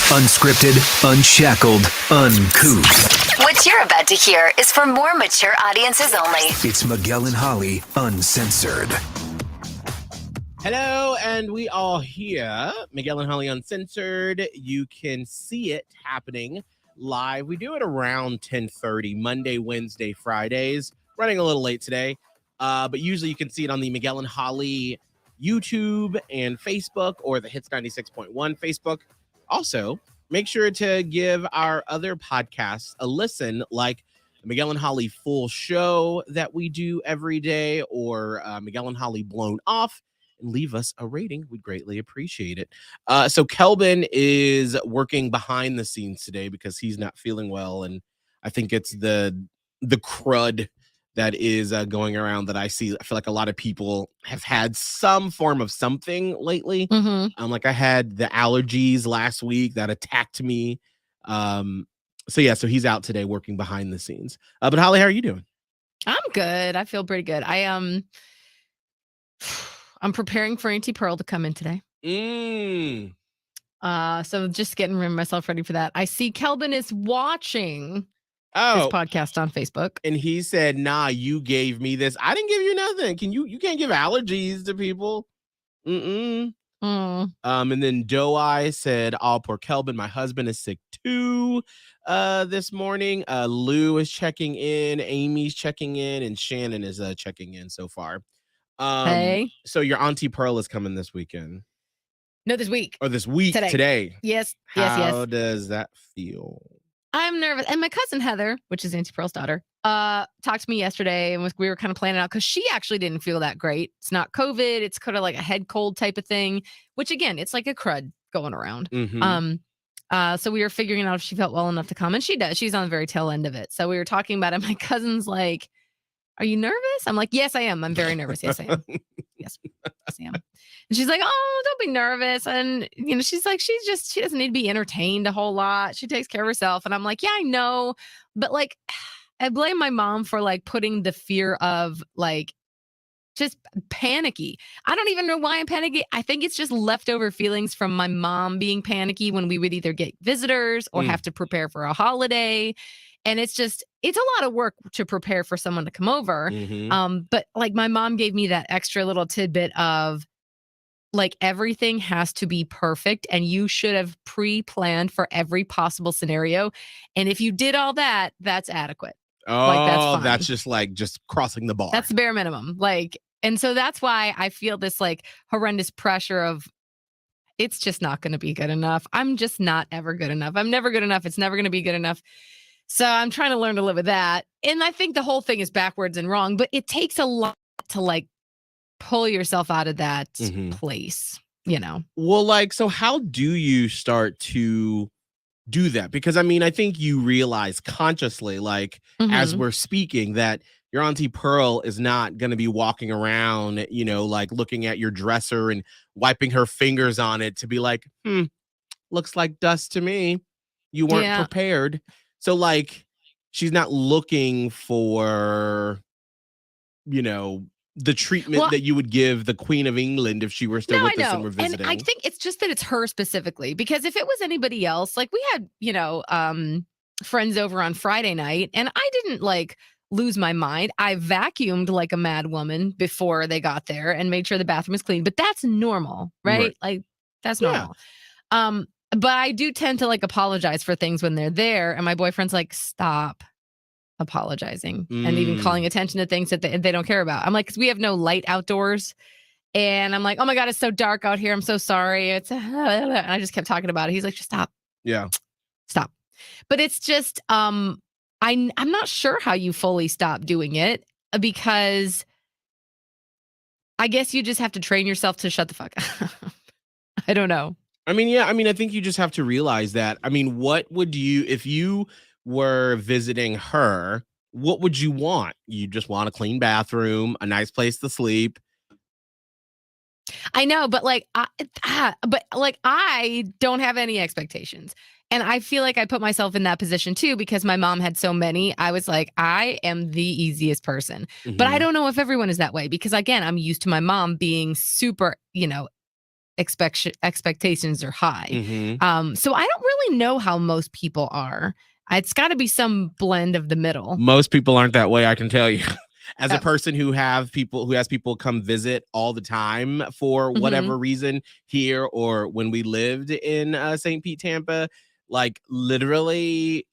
Unscripted, unshackled, uncouth. What you're about to hear is for more mature audiences only. It's Miguel and Holly, Uncensored. Hello, and we are here. Miguel and Holly Uncensored. You can see it happening live. We do it around 10:30, Monday, Wednesday, Fridays. Running a little late today, but usually you can see it on the Miguel and Holly YouTube and Facebook, or the Hits 96.1 Facebook. Also, make sure to give our other podcasts a listen, like Miguel and Holly Full Show that we do every day, or Miguel and Holly Blown Off, and leave us a rating. We'd greatly appreciate it. So Kelvin is working behind the scenes today because he's not feeling well, and I think it's the crud that is going around that I see. I feel like a lot of people have had some form of something lately. Like I had the allergies last week that attacked me. So he's out today working behind the scenes. But Holly, how are you doing? I'm good. I feel pretty good. I'm preparing for Auntie Pearl to come in today. So just getting myself ready for that. I see Kelvin is watching this podcast on Facebook, and he said, "Nah, you gave me this. I didn't give you nothing. You can't give allergies to people." And then Doe Eye said, "All poor Kelvin. My husband is sick too. This morning. Lou is checking in. Amy's checking in, and Shannon is checking in so far." Hey. So your Auntie Pearl is coming this weekend. No, this week. Or this week today. Yes. How does that feel? I'm nervous. And my cousin Heather, which is Auntie Pearl's daughter, talked to me yesterday, and we were kind of planning out because she actually didn't feel that great. It's not COVID. It's kind of like a head cold type of thing, which again, it's like a crud going around. So we were figuring out if she felt well enough to come, and she does. She's on the very tail end of it. So we were talking about it. My cousin's like, "Are you nervous?" I'm like, "Yes, I am. I'm very nervous. Yes, I am. Yes, I am." And she's like, "Oh, don't be nervous." And, she's like, she doesn't need to be entertained a whole lot. She takes care of herself. And I'm like, yeah, I know. But like, I blame my mom for like putting the fear of like, just panicky. I don't even know why I'm panicky. I think it's just leftover feelings from my mom being panicky when we would either get visitors or have to prepare for a holiday. And it's a lot of work to prepare for someone to come over. But like my mom gave me that extra little tidbit of like everything has to be perfect and you should have pre-planned for every possible scenario. And if you did all that, that's adequate. That's fine. That's just crossing the bar. That's the bare minimum. And so that's why I feel this like horrendous pressure of it's just not going to be good enough. I'm just not ever good enough. I'm never good enough. It's never going to be good enough. So I'm trying to learn to live with that. And I think the whole thing is backwards and wrong, but it takes a lot to like pull yourself out of that place, Well, so how do you start to do that? Because I think you realize consciously, as we're speaking, that your Auntie Pearl is not going to be walking around, looking at your dresser and wiping her fingers on it to be like, looks like dust to me. You weren't prepared. So she's not looking for, the treatment that you would give the Queen of England if she were still with us and we're visiting. And I think it's just that it's her specifically, because if it was anybody else, like we had, friends over on Friday night, and I didn't lose my mind. I vacuumed like a mad woman before they got there and made sure the bathroom was clean, but that's normal, right? Like that's normal. But I do tend to apologize for things when they're there. And my boyfriend's like, stop apologizing and even calling attention to things that they don't care about. I'm like, because we have no light outdoors. And I'm like, oh my God, it's so dark out here. I'm so sorry. And I just kept talking about it. He's like, just stop. Yeah. Stop. But it's just, I'm not sure how you fully stop doing it, because I guess you just have to train yourself to shut the fuck up. I don't know. I think you just have to realize that. What would you, if you were visiting her, what would you want? You just want a clean bathroom, a nice place to sleep. I know, but I don't have any expectations. And I feel like I put myself in that position too, because my mom had so many. I was like, I am the easiest person. But I don't know if everyone is that way, because again, I'm used to my mom being super, expectations are high. Mhm. So I don't really know how most people are. It's got to be some blend of the middle. Most people aren't that way, I can tell you. As a Oh. person who has people come visit all the time for Mhm. whatever reason here or when we lived in St. Pete, Tampa, like literally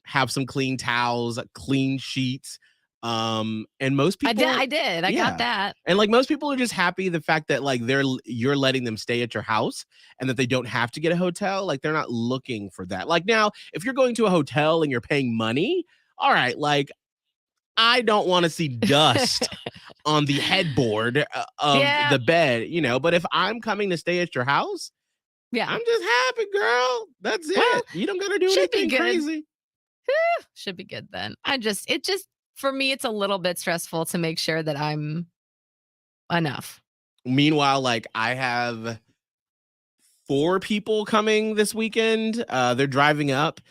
have some clean towels, clean sheets. And most I people, did. I got yeah. that. And like most people are just happy the fact that like you're letting them stay at your house and that they don't have to get a hotel. Like they're not looking for that. Like now, if you're going to a hotel and you're paying money, all right, like I don't want to see dust on the headboard of Yeah. the bed, but if I'm coming to stay at your house, Yeah. I'm just happy, girl. That's Well, it. You don't got to do should be anything good. crazy. Should be good then. It just for me it's a little bit stressful to make sure that I'm enough. Meanwhile, like I have 4 people coming this weekend. They're driving up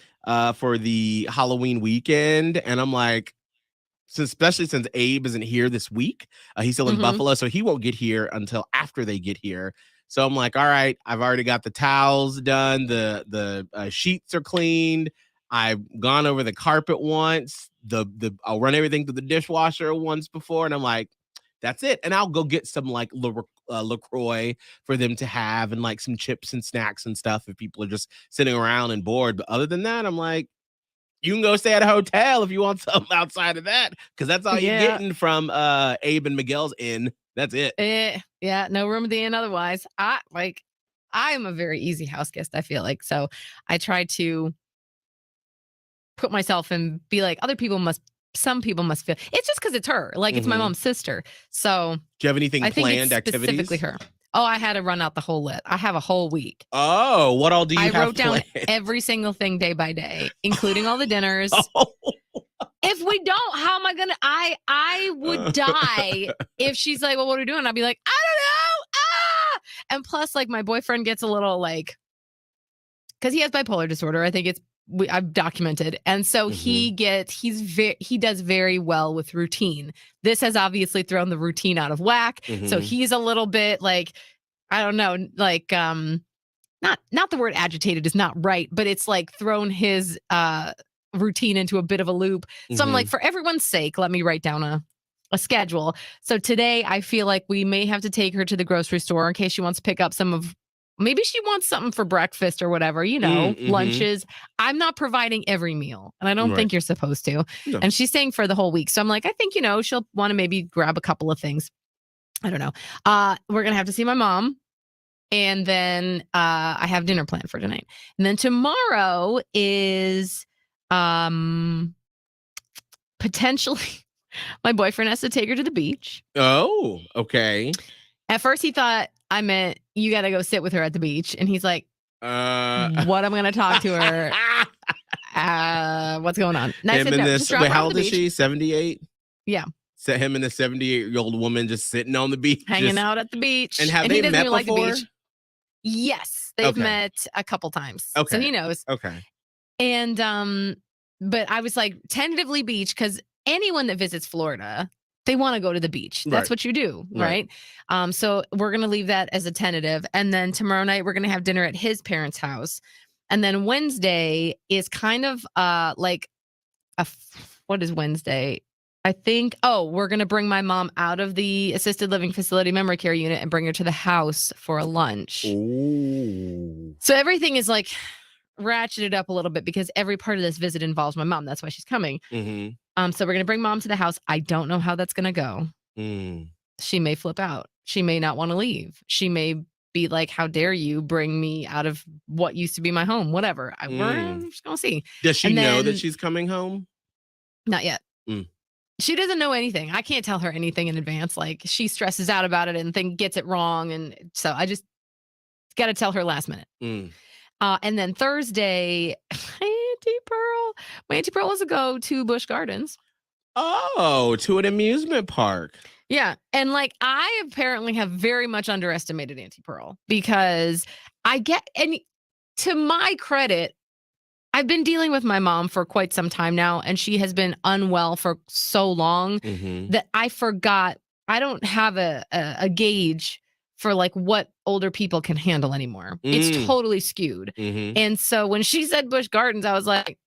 for the Halloween weekend, and I'm like, especially since Abe isn't here this week, he's still in Mhm. Buffalo, so he won't get here until after they get here. So I'm like, all right, I've already got the towels done, the sheets are cleaned. I've gone over the carpet once. The I'll run everything through the dishwasher once before, and I'm like, that's it. And I'll go get some like LaCroix for them to have, and like some chips and snacks and stuff if people are just sitting around and bored. But other than that, I'm like, you can go stay at a hotel if you want something outside of that, because that's all you're Yeah. getting from Abe and Miguel's inn. That's it. Yeah, no room at the inn otherwise. I am a very easy house guest, I feel like. So I try to put myself and be like some people must feel it's just because it's her. Like it's my Mhm. mom's sister. So Do you have anything I think it's planned specifically activities? her. Oh, I had to run out the whole list. I have a whole week. Oh, what all do you I have wrote down planned? every single thing day by day, including all the dinners. Oh. If we don't, how am I gonna? I would die if she's like, "Well, what are we doing?" I'd be like, "I don't know." And plus, like, my boyfriend gets a little like, because he has bipolar disorder. I think I've documented, and so Mhm. he does very well with routine. This has obviously thrown the routine out of whack. So Mhm. he's a little bit like, I don't know, like not the word agitated is not right, but it's like thrown his routine into a bit of a loop. So I'm like, Mhm. for everyone's sake, let me write down a schedule. So today I feel like we may have to take her to the grocery store in case she wants to pick up maybe she wants something for breakfast or whatever, Mhm. lunches. I'm not providing every meal, and I don't Right. think you're supposed to. No. And she's staying for the whole week. So I'm like, I think, she'll want to maybe grab a couple of things. I don't know. We're going to have to see my mom. And then I have dinner planned for tonight. And then tomorrow is potentially my boyfriend has to take her to the beach. Oh, okay. At first he thought I meant you got to go sit with her at the beach. And he's like, Uh what? I'm going to talk to her. What's going on? And I him said, and no, this just drop wait, her how off at old the is beach. she? 78? Yeah. So him and the 78-year-old woman just sitting on the beach. Hanging out at the beach. And have he they doesn't met even like the before? beach. Yes. They've Okay. met a couple times. So Okay. he knows. Okay. And but I was like tentatively beach because anyone that visits Florida, they want to go to the beach. That's Right. what you do, Right. right? So we're gonna leave that as a tentative, and then tomorrow night we're gonna have dinner at his parents' house, and then Wednesday is kind of like what is Wednesday? I think, we're going to bring my mom out of the assisted living facility memory care unit and bring her to the house for a lunch. Ooh. So everything is like ratcheted up a little bit because every part of this visit involves my mom. That's why she's coming. Mhm. So we're going to bring mom to the house. I don't know how that's going to go. Mm. She may flip out. She may not want to leave. She may be like, how dare you bring me out of what used to be my home? Whatever. We're just going to see. Does she And know that then- she's coming home? Not yet. Mm. She doesn't know anything. I can't tell her anything in advance. Like she stresses out about it and gets it wrong. And so I just got to tell her last minute. Mm. And then Thursday, my Auntie Pearl wants to go to Busch Gardens. Oh, to an amusement park. Yeah. And like I apparently have very much underestimated Auntie Pearl because and to my credit, I've been dealing with my mom for quite some time now, and she has been unwell for so long Mhm. that I forgot. I don't have a gauge for like what older people can handle anymore. It's totally skewed. Mm-hmm. And so when she said Busch Gardens, I was like,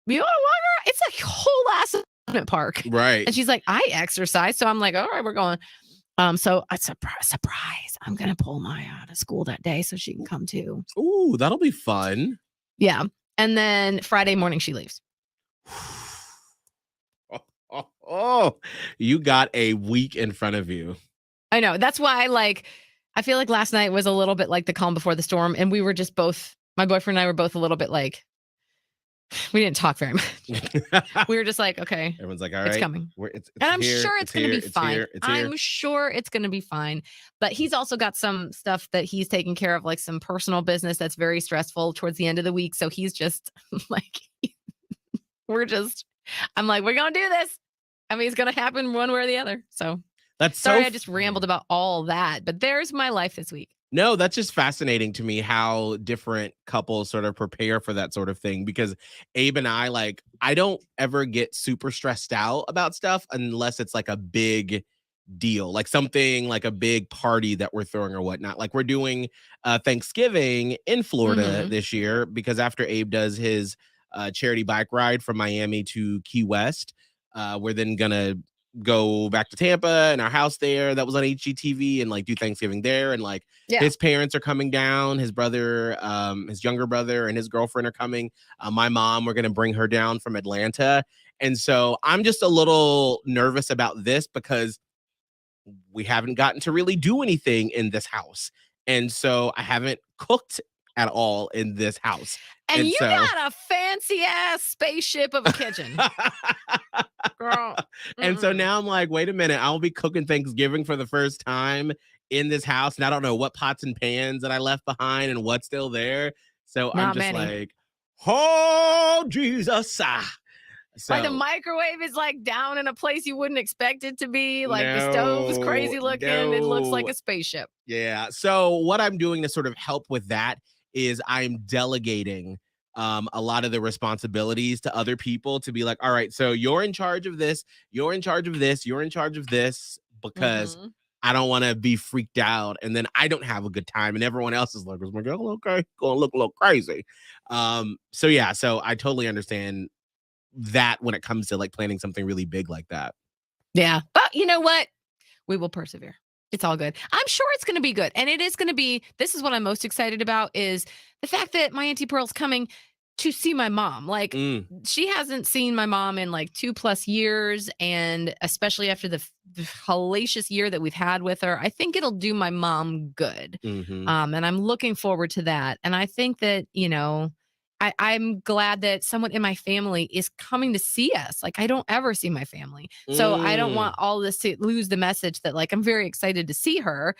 you want to walk around? It's a whole ass amusement park. Right. And she's like, I exercise. So I'm like, all right, we're going. So a surprise. I'm going to pull Maya out of school that day so she can come too. Ooh, that'll be fun. Yeah. And then Friday morning she leaves. Oh, you got a week in front of you. I know. That's why I feel like last night was a little bit like the calm before the storm. And we were just both, my boyfriend and I were both a little bit like, we didn't talk very much. We were just like, okay. Everyone's like, all right. It's coming. And I'm sure it's going to be fine. I'm sure it's going to be fine. But he's also got some stuff that he's taking care of, like some personal business that's very stressful towards the end of the week. So he's just like, I'm like, we're going to do this. I mean, it's going to happen one way or the other. So that's sorry, I just rambled about all that. But there's my life this week. No, that's just fascinating to me how different couples sort of prepare for that sort of thing, because Abe and I don't ever get super stressed out about stuff unless it's like a big deal, like something like a big party that we're throwing or whatnot. Like we're doing Thanksgiving in Florida this year, because after Abe does his charity bike ride from Miami to Key West, we're then gonna go back to Tampa and our house there that was on HGTV and like do Thanksgiving there. And like his parents are coming down, his brother, his younger brother and his girlfriend are coming. My mom, we're going to bring her down from Atlanta. And so I'm just a little nervous about this because we haven't gotten to really do anything in this house. And so I haven't cooked at all in this house. And you got a fancy ass spaceship of a kitchen. Girl. And so now I'm like, wait a minute, I'll be cooking Thanksgiving for the first time in this house. And I don't know what pots and pans that I left behind and what's still there. So I'm just like, oh, Jesus. So, like the microwave is like down in a place you wouldn't expect it to be. Like the stove is crazy looking. It looks like a spaceship. Yeah. So what I'm doing to sort of help with that is I'm delegating a lot of the responsibilities to other people to be like, all right, so you're in charge of this, you're in charge of this, you're in charge of this, because I don't want to be freaked out and then I don't have a good time and everyone else is like, is Miguel okay? Gonna look a little crazy. So yeah, so I totally understand that when it comes to like planning something really big like that. Yeah. But you know what? We will persevere. It's all good. I'm sure it's going to be good. And it is going to be, this is what I'm most excited about, is the fact that my Auntie Pearl's coming to see my mom. Like she hasn't seen my mom in like 2+ years. And especially after the hellacious year that we've had with her, I think it'll do my mom good. And I'm looking forward to that. And I think that, you know, I'm glad that someone in my family is coming to see us. Like I don't ever see my family. So I don't want all this to lose the message that like, I'm very excited to see her.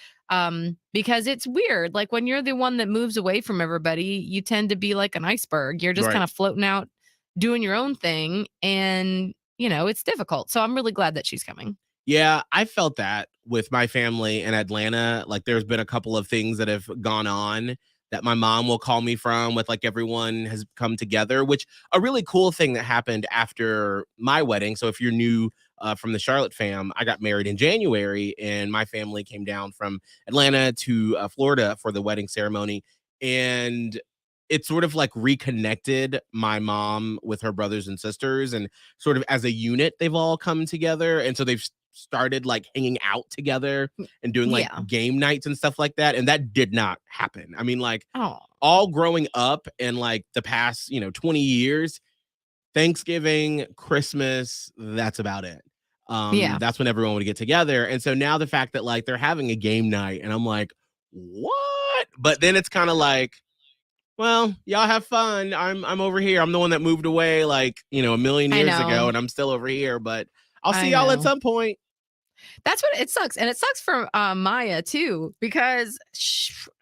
Because it's weird. Like when you're the one that moves away from everybody, you tend to be like an iceberg. You're just kind of floating out, doing your own thing. And, you know, it's difficult. So I'm really glad that she's coming. Yeah, I felt that with my family in Atlanta. Like there's been a couple of things that have gone on that my mom will call me from, with like everyone has come together, which a really cool thing that happened after my wedding. So if you're new from the Charlotte fam, I got married in January and my family came down from Atlanta to Florida for the wedding ceremony. And it sort of like reconnected my mom with her brothers and sisters, and sort of as a unit, they've all come together. And so they've started like hanging out together and doing like game nights and stuff like that. And that did not happen. I mean, like all growing up in like the past, 20 years, Thanksgiving, Christmas, that's about it. That's when everyone would get together. And so now the fact that like they're having a game night and I'm like, what? But then it's kind of like, well, y'all have fun. I'm over here. I'm the one that moved away like, a million years ago and I'm still over here, but I'll see y'all at some point. That's what it sucks. And it sucks for Maya too, because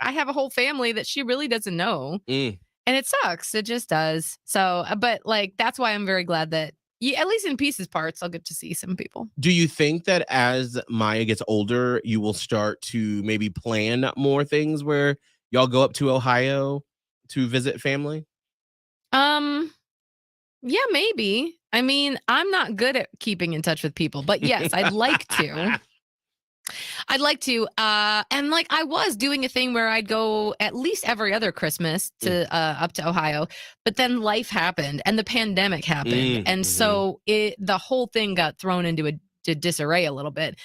I have a whole family that she really doesn't know. And it sucks. It just does. So, but like, that's why I'm very glad that at least in pieces parts, I'll get to see some people. Do you think that as Maya gets older, you will start to maybe plan more things where y'all go up to Ohio to visit family? Yeah, maybe. I mean, I'm not good at keeping in touch with people, but yes, I'd like to. I'd like to. And like I was doing a thing where I'd go at least every other Christmas to up to Ohio, but then life happened and the pandemic happened, and so the whole thing got thrown into a disarray a little bit.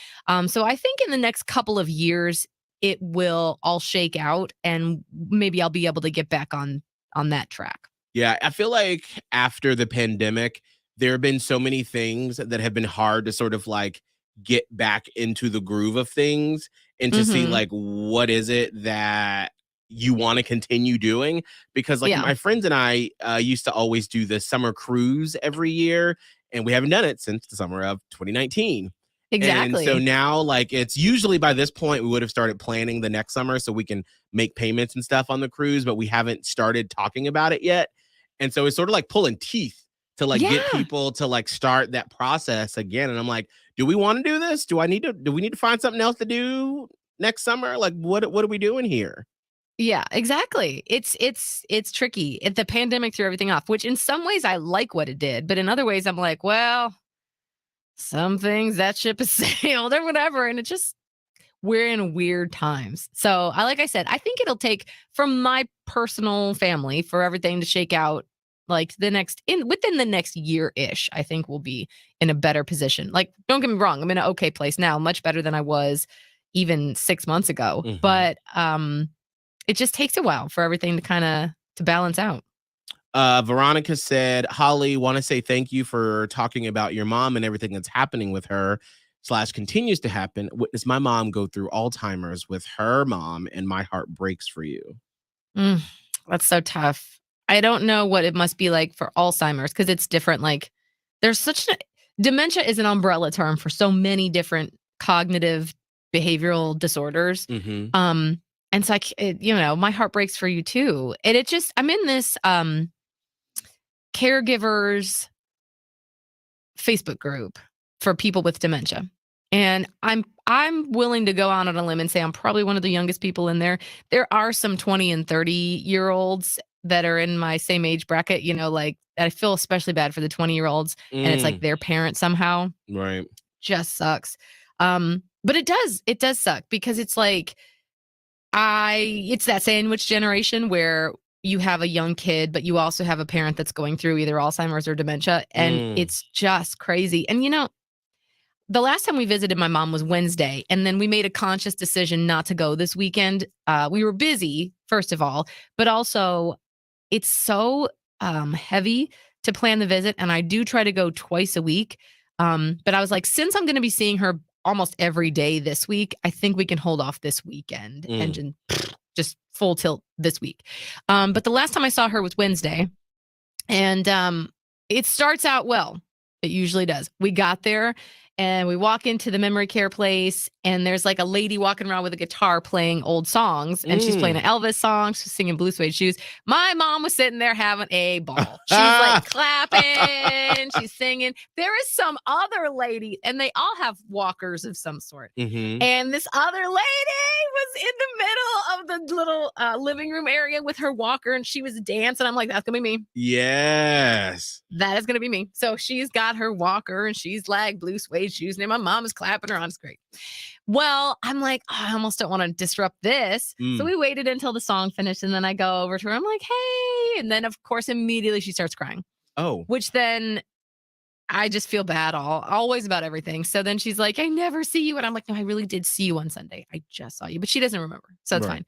So I think in the next couple of years it will all shake out, and maybe I'll be able to get back on that track. Yeah, I feel like after the pandemic, there have been so many things that have been hard to sort of like get back into the groove of things and to see Mhm. like what is it that you want to continue doing. Because like Yeah, my friends and I used to always do the summer cruise every year, and we haven't done it since the summer of 2019. And so exactly. now, like, it's usually by this point we would have started planning the next summer so we can make payments and stuff on the cruise, but we haven't started talking about it yet. And so it's sort of like pulling teeth to like get Yeah. people to like start that process again. And I'm like, do we want to do this? Do we need to find something else to do next summer? Like what are we doing here? Yeah, exactly. It's tricky. The pandemic threw everything off, which in some ways I like what it did, but in other ways I'm like, well, some things that ship has sailed or whatever, and it just we're in weird times. So, like I said, I think it'll take from my personal family for everything to shake out like within the next year-ish. I think we'll be in a better position. Like, don't get me wrong, I'm in an okay place now, much better than I was even 6 months ago. Mhm. But it just takes a while for everything to kind of to balance out. Veronica said, Holly, want to say thank you for talking about your mom and everything that's happening with her slash continues to happen. Witness my mom go through Alzheimer's with her mom, and my heart breaks for you. Mm, that's so tough. I don't know what it must be like for Alzheimer's because it's different. Like, there's such a dementia is an umbrella term for so many different cognitive behavioral disorders. Hmm. And so my heart breaks for you too. And it just, I'm in this caregivers Facebook group for people with dementia. And I'm willing to go out on a limb and say I'm probably one of the youngest people in there. There are some 20 and 30-year-olds that are in my same age bracket, like I feel especially bad for the 20-year-olds, and it's like Mm, their parent somehow. right. Just sucks. But it does suck because it's like it's that sandwich generation where you have a young kid, but you also have a parent that's going through either Alzheimer's or dementia. And Mm, it's just crazy. And the last time we visited my mom was Wednesday, and then we made a conscious decision not to go this weekend. We were busy, first of all, but also it's so heavy to plan the visit. And I do try to go twice a week. But I was like, since I'm going to be seeing her almost every day this week, I think we can hold off this weekend and mm. just full tilt this week. But the last time I saw her was Wednesday, and it starts out well. It usually does. We got there and we walk into the memory care place, and there's like a lady walking around with a guitar playing old songs, and she's playing Mm. an Elvis song. She's singing Blue Suede Shoes. My mom was sitting there having a ball. She's like clapping, she's singing. There is some other lady, and they all have walkers of some sort. Hmm. And this other lady was in the middle of the little living room area with her walker, and she was dancing. I'm like, that's gonna be me. Yes. That is going to be me. So she's got her walker and she's like blue suede shoes, and my mom is clapping her on. It's great. Well, I'm like, oh, I almost don't want to disrupt this. So Mm. we waited until the song finished, and then I go over to her. I'm like, hey. And then, of course, immediately she starts crying, Oh. which then I just feel bad always about everything. So then she's like, I never see you. And I'm like, no, I really did see you on Sunday. I just saw you, but she doesn't remember. So it's Right.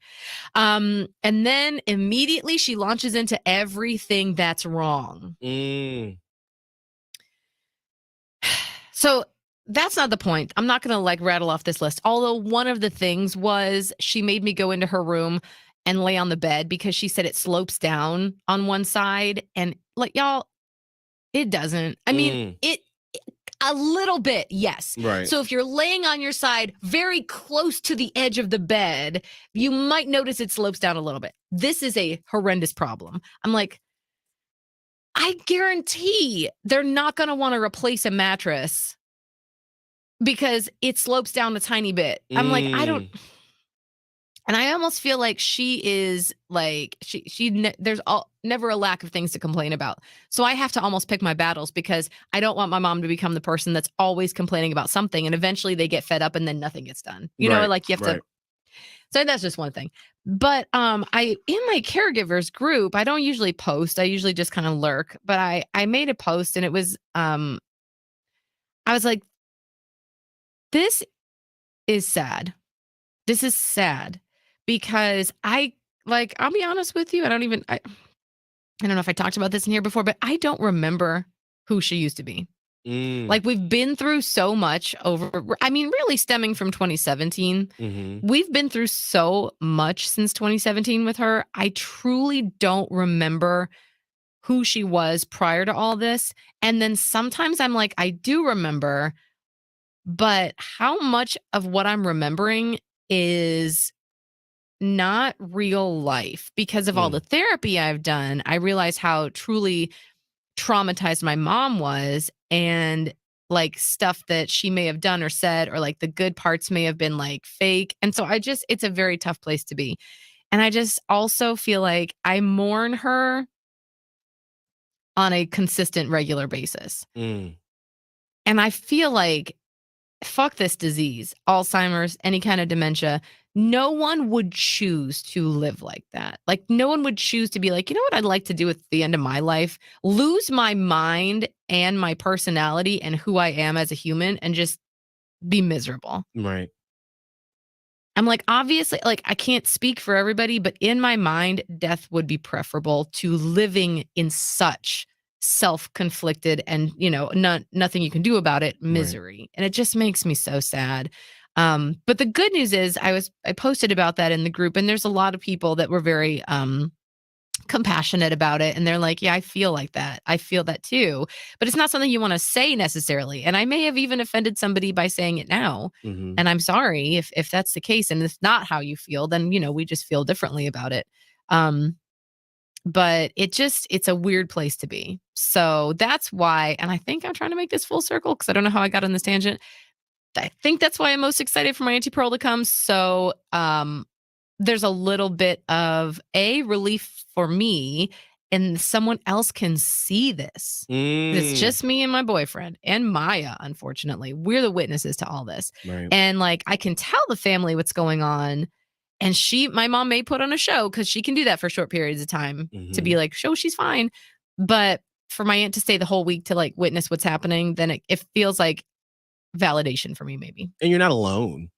fine. And then immediately she launches into everything that's wrong. Mm. So that's not the point. I'm not going to like rattle off this list. Although one of the things was she made me go into her room and lay on the bed because she said it slopes down on one side. And like, y'all, it doesn't. I mean, Mm. it a little bit, yes. Right. So if you're laying on your side very close to the edge of the bed, you might notice it slopes down a little bit. This is a horrendous problem. I'm like, I guarantee they're not going to want to replace a mattress because it slopes down a tiny bit. I'm like, Mm. And I almost feel like she is like there's never a lack of things to complain about. So I have to almost pick my battles because I don't want my mom to become the person that's always complaining about something, and eventually they get fed up and then nothing gets done. Right. Like you have to. So that's just one thing. But I in my caregivers group, I don't usually post. I usually just kind of lurk. But I made a post and it was I was like, this is sad. This is sad because I'll be honest with you. I don't know if I talked about this in here before, but I don't remember who she used to be. Mm. Like we've been through so much really stemming from 2017. Mm-hmm. We've been through so much since 2017 with her. I truly don't remember who she was prior to all this. And then sometimes I'm like, I do remember, but how much of what I'm remembering is not real life because of all the therapy I've done. I realize how truly traumatized my mom was, and like stuff that she may have done or said, or like the good parts may have been like fake. And so it's a very tough place to be. And I just also feel like I mourn her on a consistent, regular basis. Mm. And I feel like fuck this disease, Alzheimer's, any kind of dementia. No one would choose to live like that. Like, no one would choose to be like, you know what I'd like to do at the end of my life? Lose my mind and my personality and who I am as a human and just be miserable. Right. I'm like, obviously, like, I can't speak for everybody, but in my mind, death would be preferable to living in such self-conflicted and, nothing you can do about it, misery. And it just makes me so sad. But the good news is I posted about that in the group, and there's a lot of people that were very compassionate about it, and they're like, yeah, I feel like that. I feel that too. But it's not something you want to say necessarily. And I may have even offended somebody by saying it now. Mm-hmm. And I'm sorry if that's the case and it's not how you feel, then we just feel differently about it. But it's a weird place to be. So that's why, and I think I'm trying to make this full circle because I don't know how I got on this tangent. I think that's why I'm most excited for my Auntie Pearl to come. So there's a little bit of relief for me, and someone else can see this. It's just me and my boyfriend and Maya. Unfortunately, we're the witnesses to all this. Right. And like, I can tell the family what's going on. And my mom may put on a show because she can do that for short periods of time to be like, show she's fine. But for my aunt to stay the whole week to like witness what's happening, then it feels like validation for me, maybe. And you're not alone.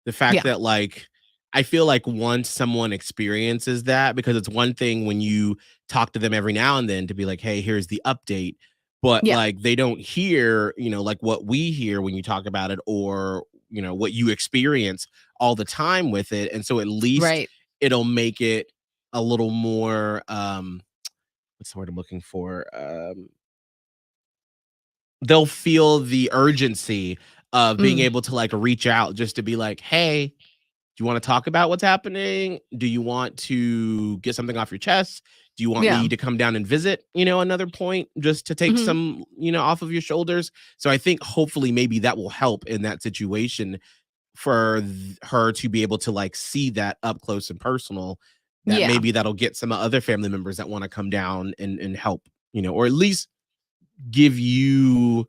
The fact that like, I feel like once someone experiences that, because it's one thing when you talk to them every now and then to be like, hey, here's the update. But like, they don't hear, like what we hear when you talk about it, or, what you experience all the time with it. And so at least it'll make it a little more, what's the word I'm looking for? They'll feel the urgency of being able to like reach out just to be like, hey, do you want to talk about what's happening? Do you want to get something off your chest? Do you want me to come down and visit, another point just to take some, off of your shoulders? So I think hopefully maybe that will help in that situation for her to be able to like see that up close and personal, that maybe that'll get some other family members that want to come down and help, or at least give you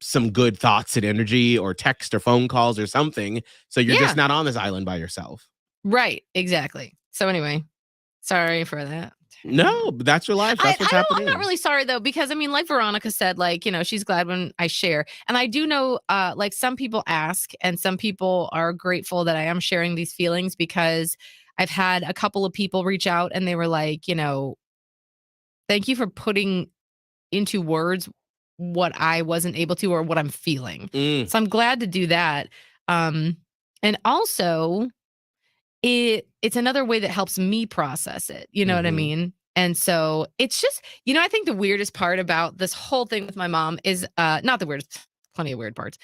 some good thoughts and energy, or text or phone calls or something. So you're just not on this island by yourself. Right. Exactly. So anyway, sorry for that. No, but that's your life. That's what's happening. I'm not really sorry though, because I mean, like Veronica said, like, she's glad when I share. And I do know, like some people ask and some people are grateful that I am sharing these feelings, because I've had a couple of people reach out and they were like, thank you for putting into words what I wasn't able to, or what I'm feeling. So I'm glad to do that. And also it's another way that helps me process it. You know what I mean? And so it's just, I think the weirdest part about this whole thing with my mom is not the weirdest, plenty of weird parts.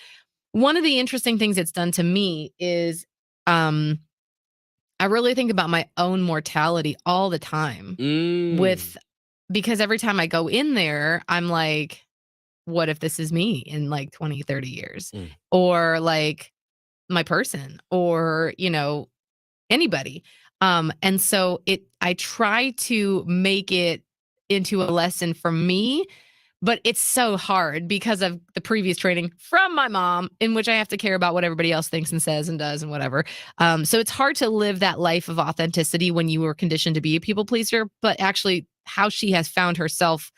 One of the interesting things it's done to me is I really think about my own mortality all the time because every time I go in there, I'm like, what if this is me in like 20, 30 years? Or like my person, or, anybody. And so I try to make it into a lesson for me, but it's so hard because of the previous training from my mom, in which I have to care about what everybody else thinks and says and does and whatever. So it's hard to live that life of authenticity when you were conditioned to be a people pleaser, but actually how she has found herself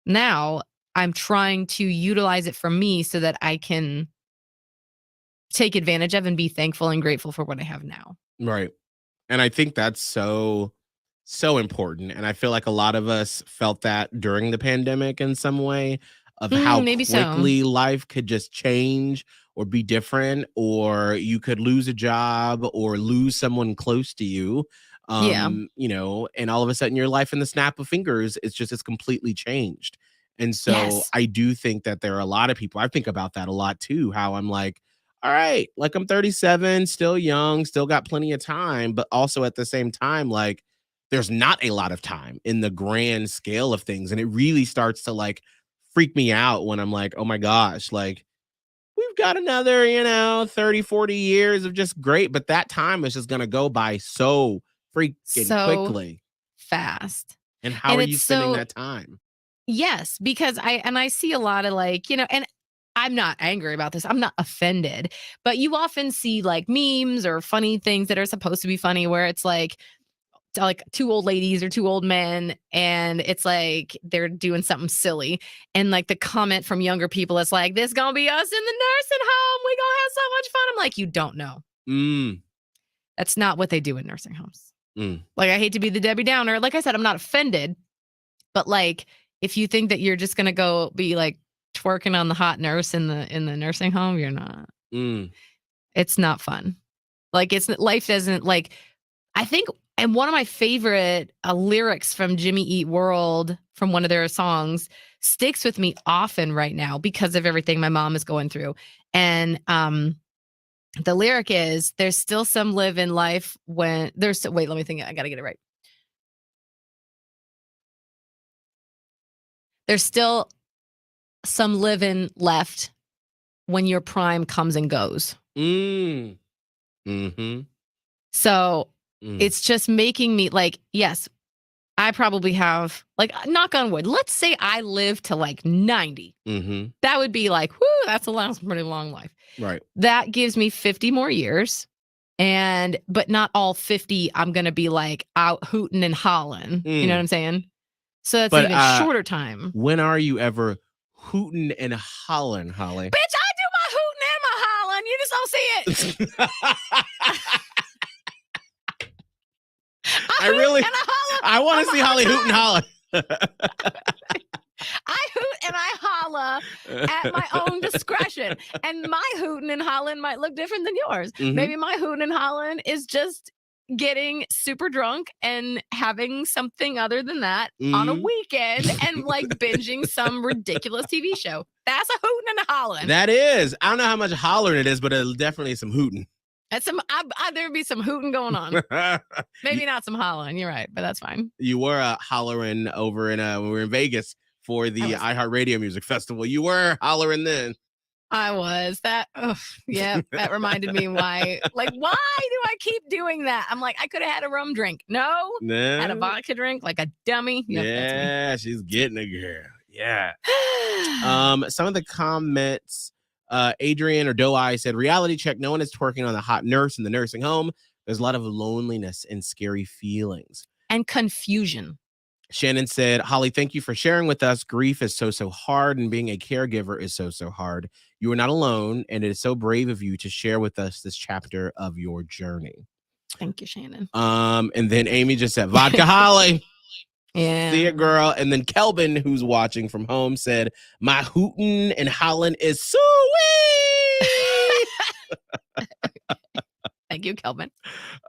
now, I'm trying to utilize it for me so that I can take advantage of and be thankful and grateful for what I have now. Right. And I think that's so important. And I feel like a lot of us felt that during the pandemic in some way, of how Maybe so. quickly life could just change or be different, or you could lose a job or lose someone close to you. Yeah. And all of a sudden your life in the snap of fingers, it's completely changed. And so Yes. I do think that there are a lot of people, I think about that a lot too, how I'm like, all right, like I'm 37, still young, still got plenty of time, but also at the same time, like there's not a lot of time in the grand scale of things. And it really starts to like freak me out when I'm like, oh my gosh, like we've got another, 30, 40 years of just great, but that time is just going to go by so freaking So quickly. fast. And how And are it's you spending so, that time? yes, because I see a lot of like, and I'm not angry about this. I'm not offended, but you often see like memes or funny things that are supposed to be funny where it's like two old ladies or two old men, and it's like they're doing something silly, and like the comment from younger people is like, this gonna be us in the nursing home, we gonna have so much fun. I'm like, you don't know, Mm, that's not what they do in nursing homes. mm. Like, I hate to be the Debbie Downer, like I said, I'm not offended, but like if you think that you're just gonna go be like twerking on the hot nurse in the nursing home, you're not. Mm. It's not fun. Like, it's life doesn't like, I think, and one of my favorite lyrics from Jimmy Eat World from one of their songs sticks with me often right now because of everything my mom is going through. And the lyric is, there's still some live in life when there's, wait, let me think. I got to get it right. There's still some living left when your prime comes and goes. Mm. Mhm. So Mm. it's just making me like, yes, I probably have, like, knock on wood, let's say I live to like 90. Mhm. That would be like, whoo, that's a pretty long life. Right. That gives me 50 more years. But not all 50, I'm going to be like out hooting and hollering. You know what Mm. I'm saying? So that's But even shorter time. when are you ever hooting and hollering, Holly? Bitch, I do my hooting and my hollering. You just don't see it. I really, and I holler. I want I'm to see a Holly hot hoot and holler. I hoot and I holla at my own discretion. And my hooting and hollering might look different than yours. Mhm. Maybe my hooting and hollering is just getting super drunk and having something other than that on a Mhm. weekend and like binging some ridiculous TV show. That's a hooting and a hollering. That is. I don't know how much hollering it is, but it's definitely some hooting. That's there'd be some hooting going on. Maybe not some hollering. You're right, but that's fine. You were hollering over in when we were in Vegas for the iHeartRadio Music Festival. You were hollering then. I was that. Yeah, that reminded me why do I keep doing that? I'm like, I could have had a rum drink. No, had a No. vodka drink like a dummy. Yep, Yeah, she's getting a girl. Yeah. that's me. Some of the comments, Adrian or Doe said, reality check, no one is twerking on the hot nurse in the nursing home. There's a lot of loneliness and scary feelings. And confusion. Shannon said, Holly, thank you for sharing with us. Grief is so hard, and being a caregiver is so hard. You are not alone, and it is so brave of you to share with us this chapter of your journey. Thank you, Shannon. And then Amy just said, vodka Holly. Yeah. See it, girl. And then Kelvin, who's watching from home, said, my hootin' and hollin' is sweet. Thank you, Kelvin.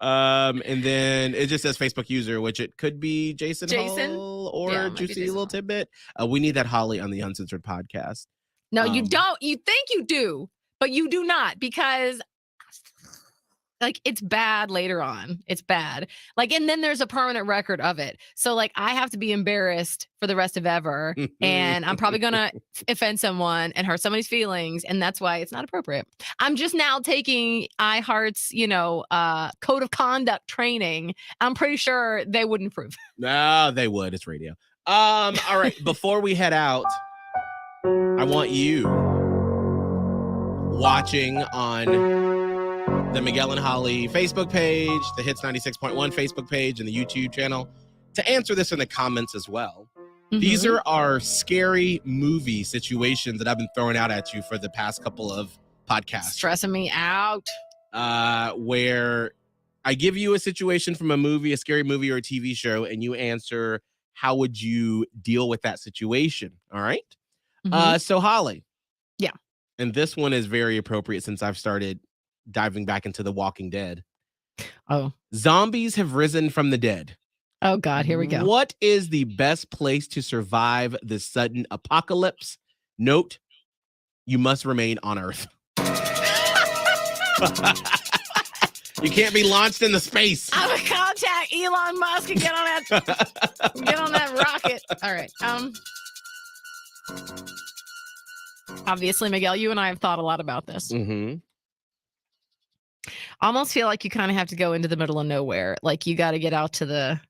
And then it just says Facebook user, which it could be Jason Hull or Yeah, it might be Juicy Jason Little Hull. Tidbit. We need that Holly on the Uncensored podcast. No, you don't. You think you do, but you do not, because like it's bad later on. It's bad. Like, and then there's a permanent record of it. So like I have to be embarrassed for the rest of ever. And I'm probably gonna offend someone and hurt somebody's feelings. And that's why it's not appropriate. I'm just now taking iHeart's, code of conduct training. I'm pretty sure they wouldn't approve. No, they would. It's radio. All right. Before we head out, I want you watching on the Miguel and Holly Facebook page, the Hits 96.1 Facebook page, and the YouTube channel to answer this in the comments as well. Mm-hmm. These are our scary movie situations that I've been throwing out at you for the past couple of podcasts. Stressing me out. Where I give you a situation from a movie, a scary movie, or a TV show, and you answer, how would you deal with that situation? All right? Mm-hmm. So Holly. Yeah. And this one is very appropriate since I've started diving back into The Walking Dead. Oh. Zombies have risen from the dead. Oh, God, here we go. What is the best place to survive this sudden apocalypse? Note, you must remain on Earth. You can't be launched into space. I would contact Elon Musk and get on that rocket. All right. Obviously, Miguel, you and I have thought a lot about this. Mm-hmm. I almost feel like you kind of have to go into the middle of nowhere. Like you got to get out to the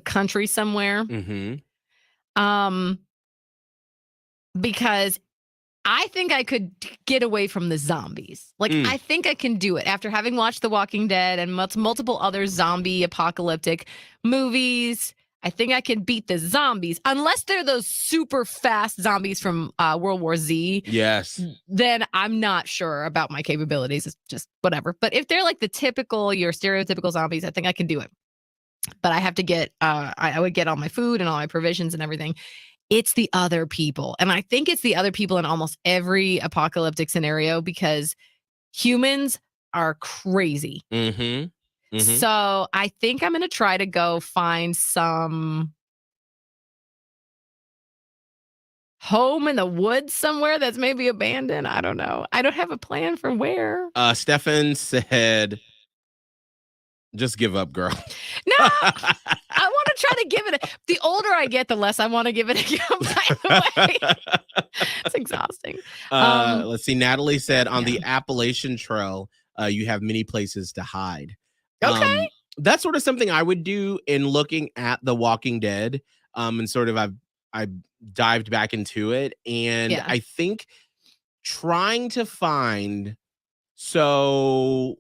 country somewhere. Mm-hmm. Because I think I could get away from the zombies. Like I think I can do it after having watched The Walking Dead and multiple other zombie apocalyptic movies. I think I can beat the zombies, unless they're those super fast zombies from World War Z. Yes. Then I'm not sure about my capabilities. It's just whatever. But if they're like your stereotypical zombies, I think I can do it. But I have to get, I would get all my food and all my provisions and everything. It's the other people. And I think it's the other people in almost every apocalyptic scenario because humans are crazy. Mm-hmm. Mm-hmm. So I think I'm going to try to go find some home in the woods somewhere that's maybe abandoned. I don't know. I don't have a plan for where. Stefan said, just give up, girl. No, I want to try to give it. The older I get, the less I want to give it a go, by the way. It's exhausting. Let's see. Natalie said on the Appalachian Trail, you have many places to hide. Okay. That's sort of something I would do in looking at The Walking Dead. And sort of I dived back into it. And I think trying to find, so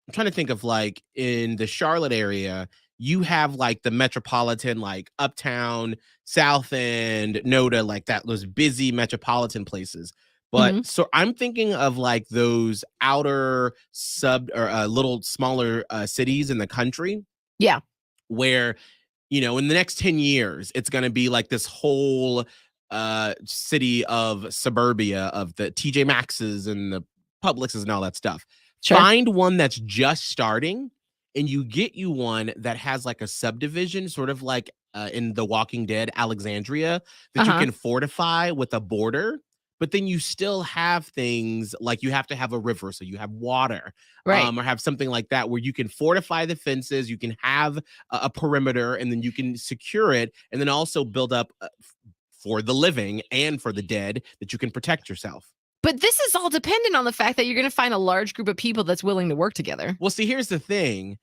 I'm trying to think of like in the Charlotte area, you have like the metropolitan, like Uptown, South End, NODA, like that, those busy metropolitan places. But so I'm thinking of like those outer little smaller cities in the country. Yeah. Where, in the next 10 years, it's going to be like this whole city of suburbia of the TJ Maxx's and the Publix's and all that stuff. Sure. Find one that's just starting and you get you one that has like a subdivision, sort of like in The Walking Dead, Alexandria, that you can fortify with a border. But then you still have things like you have to have a river, so you have water, right? Or have something like that where you can fortify the fences, you can have a perimeter, and then you can secure it, and then also build up for the living and for the dead that you can protect yourself. But this is all dependent on the fact that you're going to find a large group of people that's willing to work together. Well, see, here's the thing.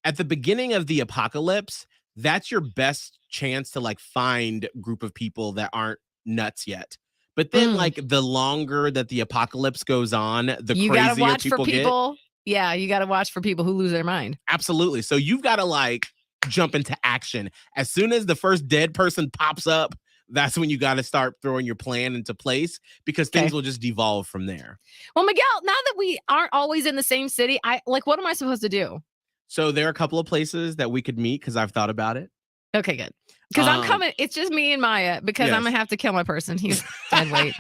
At the beginning of the apocalypse, that's your best chance to like find a group of people that aren't nuts yet. But then, like, the longer that the apocalypse goes on, the you crazier gotta watch people for people. Yeah, you got to watch for people who lose their mind. Absolutely. So you've got to, like, jump into action. As soon as the first dead person pops up, that's when you got to start throwing your plan into place because things will just devolve from there. Well, Miguel, now that we aren't always in the same city, what am I supposed to do? So there are a couple of places that we could meet because I've thought about it. Okay, good. Because I'm coming. It's just me and Maya because I'm going to have to kill my person. He's dead weight.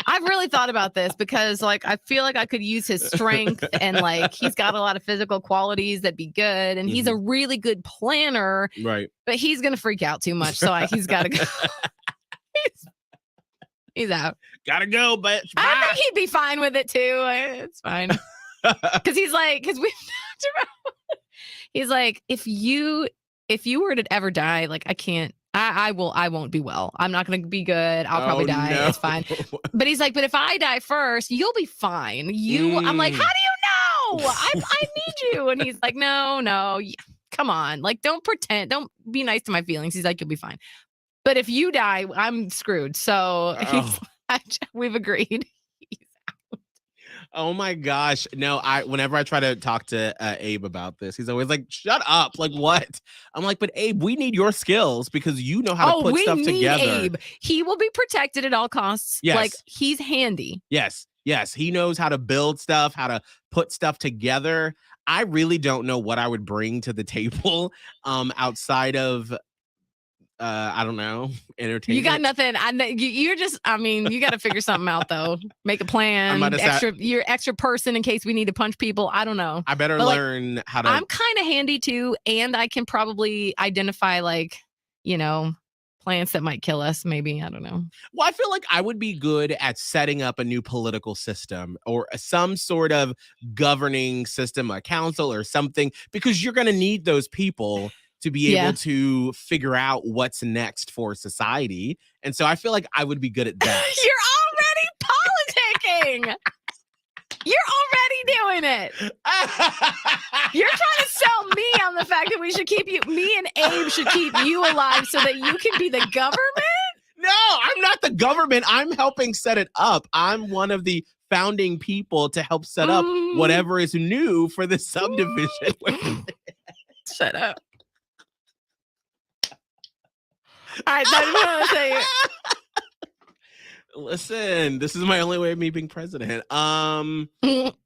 I've really thought about this because, like, I feel like I could use his strength and, like, he's got a lot of physical qualities that'd be good. And he's a really good planner. Right. But he's going to freak out too much. So he's got to go. He's out. Gotta go, bitch. I Bye. think he'd be fine with it too. It's fine. Because he's like, because we've talked about. He's like, if you were to ever die, like I can't. I won't be well. I'm not going to be good. I'll probably die. No. It's fine. But he's like, but if I die first, you'll be fine. I'm like, how do you know? I need you. And he's like, no, come on. Like, don't pretend. Don't be nice to my feelings. He's like, you'll be fine. But if you die, I'm screwed. So we've agreed. Oh my gosh. No, whenever I try to talk to Abe about this, he's always like, shut up. Like, what? I'm like, but Abe, we need your skills because you know how to put stuff together. Abe. He will be protected at all costs. Yes. Like, he's handy. Yes. He knows how to build stuff, how to put stuff together. I really don't know what I would bring to the table outside of I don't know, entertainment. You got nothing. You're just, you got to figure something out though. Make a plan. You're extra person in case we need to punch people. I don't know. I better learn how to. I'm kind of handy too, and I can probably identify plants that might kill us. Maybe, I don't know. Well, I feel like I would be good at setting up a new political system or some sort of governing system, a council or something, because you're going to need those people to be able to figure out what's next for society. And so I feel like I would be good at that. You're already politicking. You're already doing it. You're trying to sell me on the fact that me and Abe should keep you alive so that you can be the government? No, I'm not the government. I'm helping set it up. I'm one of the founding people to help set up whatever is new for the subdivision. Shut up. All right, that's what I want to say. Listen, this is my only way of me being president.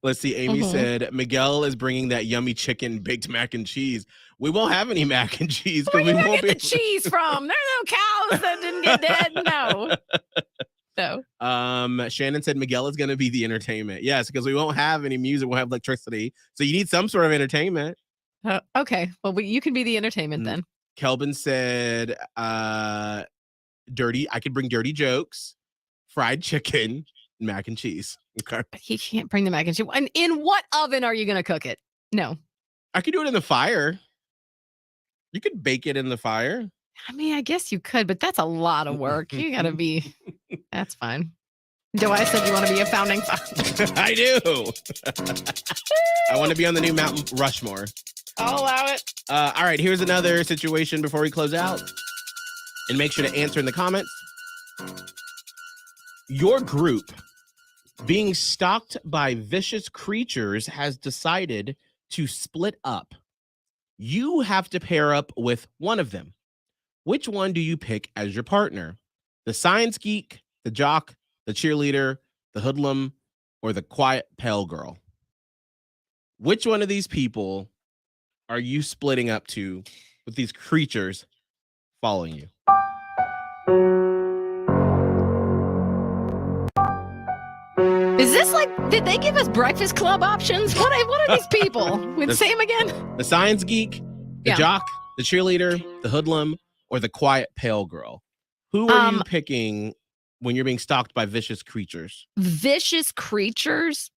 Let's see. Amy said Miguel is bringing that yummy chicken baked mac and cheese. We won't have any mac and cheese because we won't get the cheese from. There are no cows that didn't get dead. No. Shannon said Miguel is going to be the entertainment. Yes, because we won't have any music. We'll have electricity. So you need some sort of entertainment. Okay. Well, you can be the entertainment then. Kelvin said dirty. I could bring dirty jokes, fried chicken, mac and cheese. Okay. But he can't bring the mac and cheese. And in what oven are you going to cook it? No. I could do it in the fire. You could bake it in the fire. I guess you could, but that's a lot of work. You got to be. That's fine. I said you want to be a founding father. I do. I want to be on the new Mount Rushmore. I'll allow it. All right, here's another situation before we close out. And make sure to answer in the comments. Your group being stalked by vicious creatures has decided to split up. You have to pair up with one of them. Which one do you pick as your partner? The science geek, the jock, the cheerleader, the hoodlum, or the quiet pale girl? Which one of these people are you splitting up to with these creatures following you? Is this did they give us Breakfast Club options? What are these people? Say them again. The science geek, the jock, the cheerleader, the hoodlum, or the quiet pale girl? Who are you picking when you're being stalked by vicious creatures? Vicious creatures?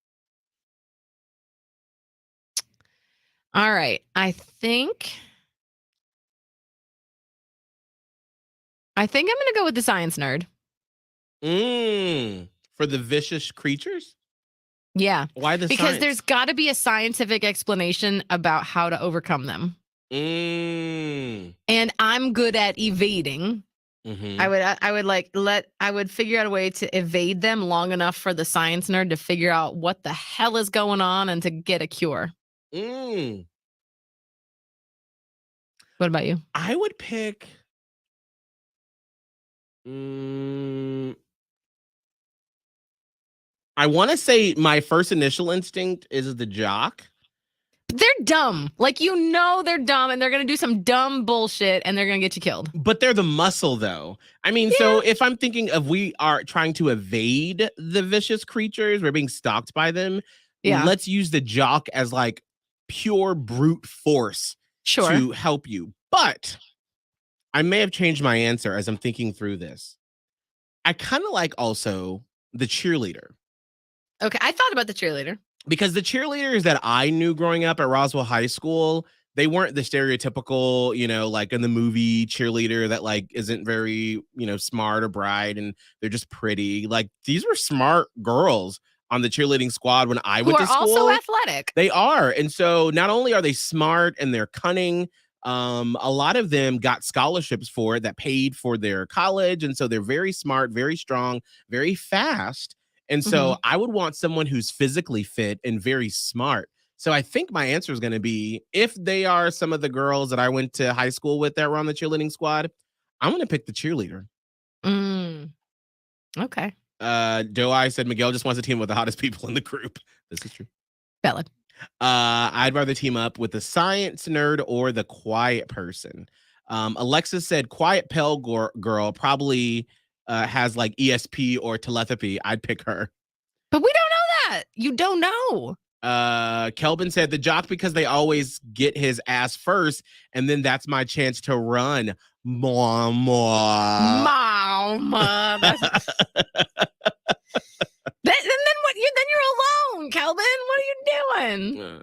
All right. I think I'm going to go with the science nerd. For the vicious creatures? Yeah. Why the Because science? there's got to be a scientific explanation about how to overcome them. And I'm good at evading. Mm-hmm. I would figure out a way to evade them long enough for the science nerd to figure out what the hell is going on and to get a cure. What about you? I would pick. I want to say my first initial instinct is the jock. They're dumb. They're dumb and they're going to do some dumb bullshit and they're going to get you killed. But they're the muscle, though. So if I'm thinking of we are trying to evade the vicious creatures, we're being stalked by them. Yeah. Let's use the jock as pure brute force to help you. But I may have changed my answer as I'm thinking through this. I kind of like also the cheerleader. Okay, I thought about the cheerleader. Because the cheerleaders that I knew growing up at Roswell High School, they weren't the stereotypical, like in the movie cheerleader that like isn't very, smart or bright and they're just pretty. Like these were smart girls on the cheerleading squad when I went to school. Who are also athletic. They are. And so not only are they smart and they're cunning, a lot of them got scholarships for it that paid for their college. And so they're very smart, very strong, very fast. And so I would want someone who's physically fit and very smart. So I think my answer is going to be, if they are some of the girls that I went to high school with that were on the cheerleading squad, I'm going to pick the cheerleader. Okay. Doe said Miguel just wants to team with the hottest people in the group. This is true. Valid. I'd rather team up with the science nerd or the quiet person. Alexis said quiet pale girl probably has like ESP or telepathy. I'd pick her. But we don't know that. You don't know. Kelvin said the jock because they always get his ass first, and then that's my chance to run. Mama. Then what? Then you're alone, Kelvin. What are you doing?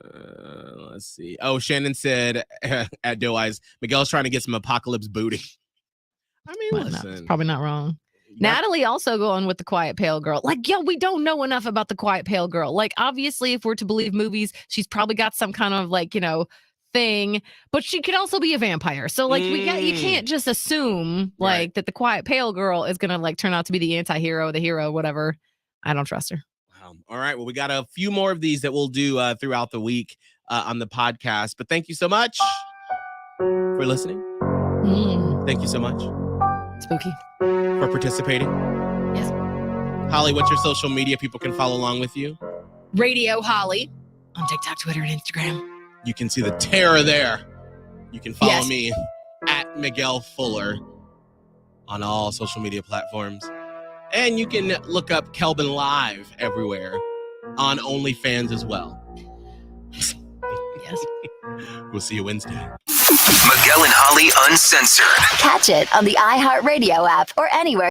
Let's see. Oh, Shannon said at Doe Eyes, Miguel's trying to get some apocalypse booty. I mean, listen, it's probably not wrong. Natalie also going with the quiet pale girl. Like, we don't know enough about the quiet pale girl. Like, obviously, if we're to believe movies, she's probably got some kind of like, thing, but she could also be a vampire. So like, you can't just assume like that the quiet pale girl is going to like turn out to be the anti-hero, the hero, whatever. I don't trust her. Wow. All right. Well, we got a few more of these that we'll do throughout the week on the podcast, but thank you so much for listening. Thank you so much. Spooky. For participating. Yes. Holly, what's your social media people can follow along with you? Radio Holly on TikTok, Twitter, and Instagram. You can see the terror there. You can follow me at Miguel Fuller on all social media platforms. And you can look up Kelvin Live everywhere on OnlyFans as well. Yes. We'll see you Wednesday. Miguel and Holly Uncensored. Catch it on the iHeartRadio app or anywhere